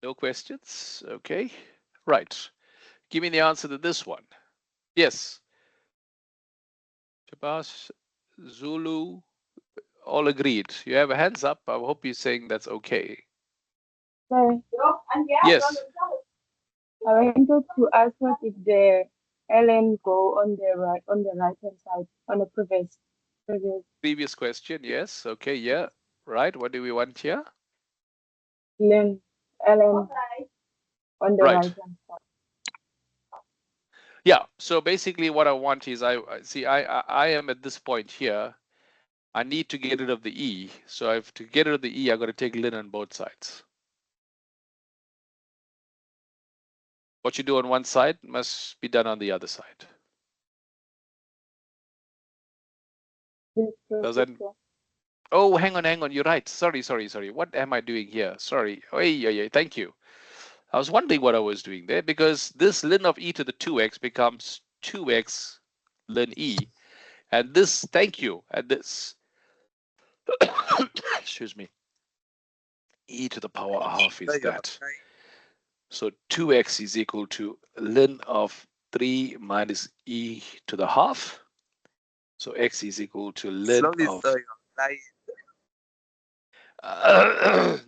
A: No questions? Okay. Right. Give me the answer to this one. Yes. Shabazz, Zulu, all agreed. You have a hands up. I hope you're saying that's okay.
I: Sorry.
A: Yes.
I: I wanted to ask what if the ln go on the right hand side on the
A: Previous question. Yes. Okay. Yeah. Right. What do we want here?
I: ln on the
A: Right.
I: right hand side.
A: Yeah. So basically, what I want is I am at this point here. I need to get rid of the e. So I have to get rid of the e. I got to take ln on both sides. What you do on one side must be done on the other side. Does that? Oh, hang on. You're right. Sorry. What am I doing here? Sorry. Oh, yeah. Thank you. I was wondering what I was doing there because this ln of e to the 2x becomes 2x ln e. And this, thank you, and this, excuse me, e to the power half is that. So 2x is equal to ln of 3 minus e to the half. So x is equal to ln of...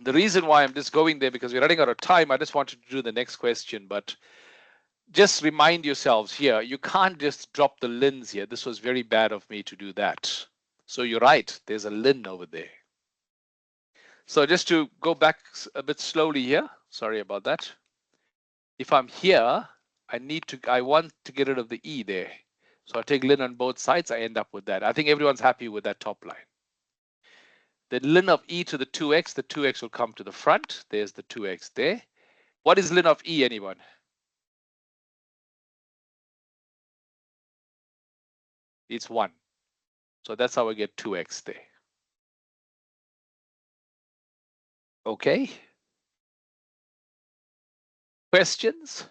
A: the reason why I'm just going there because we're running out of time. I just wanted to do the next question, but just remind yourselves here, you can't just drop the lns here. This was very bad of me to do that. So you're right, there's a ln over there. So just to go back a bit slowly here, sorry about that. If I'm here, I want to get rid of the e there. So I take ln on both sides, I end up with that. I think everyone's happy with that top line. The ln of e to the 2x will come to the front. There's the 2x there. What is ln of e, anyone? It's 1. So that's how I get 2x there. Okay. Questions?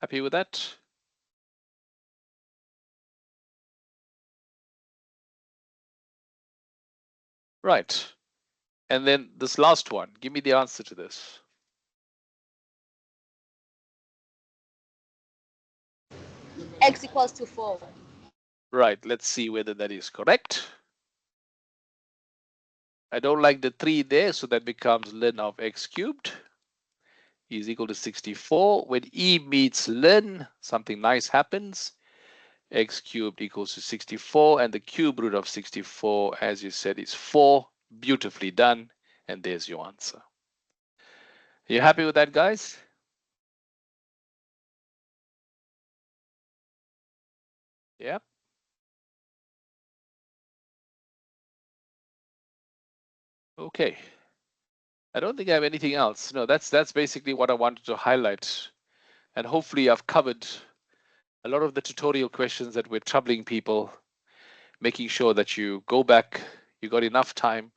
A: Happy with that? Right. And then this last one, give me the answer to this.
H: X equals to 4.
A: Right, let's see whether that is correct. I don't like the 3 there, so that becomes ln of x cubed is equal to 64. When e meets ln, something nice happens. X cubed equals to 64, and the cube root of 64, as you said, is 4. Beautifully done, and there's your answer. You happy with that, guys? Yeah. Okay. I don't think I have anything else. No, that's basically what I wanted to highlight. And hopefully I've covered a lot of the tutorial questions that were troubling people, making sure that you go back, you got enough time,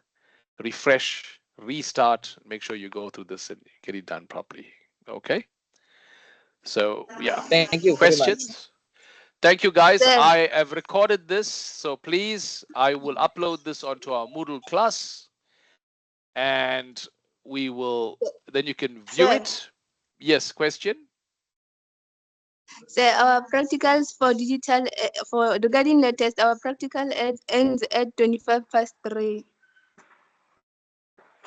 A: refresh, restart, make sure you go through this and get it done properly. Okay. So yeah.
F: Thank you
A: questions?
F: very much.
A: Thank you, guys.
I: Sir.
A: I have recorded this, so please, I will upload this onto our Moodle class, and we will, then you can view
I: Sir.
A: it. Yes, question?
I: So our practicals for digital for regarding the test, our practical ends at 3:25.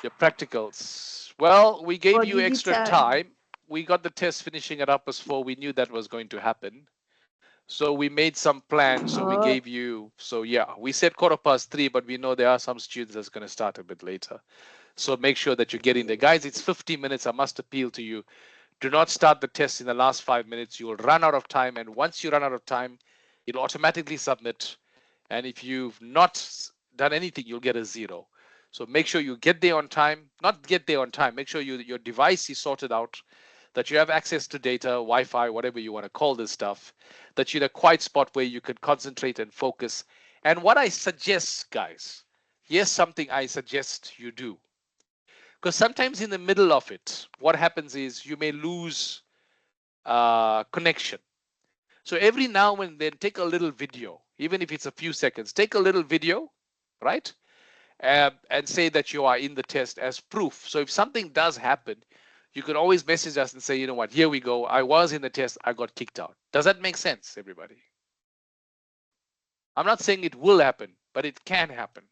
A: Your practicals. Well, we gave
I: For
A: you extra
I: digital.
A: time. We got the test finishing at 4:30. We knew that was going to happen. So we made some plans. So we
I: Oh.
A: gave you, so yeah, we said 3:15, but we know there are some students that's going to start a bit later. So make sure that you're getting there. Guys, it's 50 minutes. I must appeal to you. Do not start the test in the last 5 minutes. You will run out of time. And once you run out of time, it'll automatically submit. And if you've not done anything, you'll get a 0. So make sure you get there on time, not get there on time. Make sure your device is sorted out, that you have access to data, Wi-Fi, whatever you want to call this stuff, that you're in a quiet spot where you can concentrate and focus. And what I suggest, guys, here's something I suggest you do. Because sometimes in the middle of it, what happens is you may lose connection. So every now and then, take a little video, even if it's a few seconds, take a little video, right? and say that you are in the test as proof. So if something does happen, you could always message us and say, you know what, here we go. I was in the test. I got kicked out. Does that make sense, everybody? I'm not saying it will happen, but it can happen.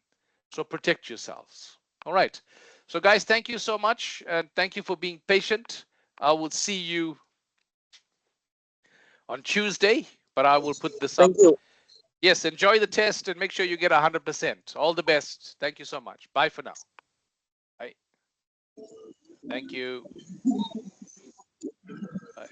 A: So protect yourselves. All right. So guys, thank you so much. And thank you for being patient. I will see you on Tuesday, but I will put this up.
H: Thank you.
A: Yes, enjoy the test and make sure you get 100%. All the best. Thank you so much. Bye for now. Bye. Thank you. Bye.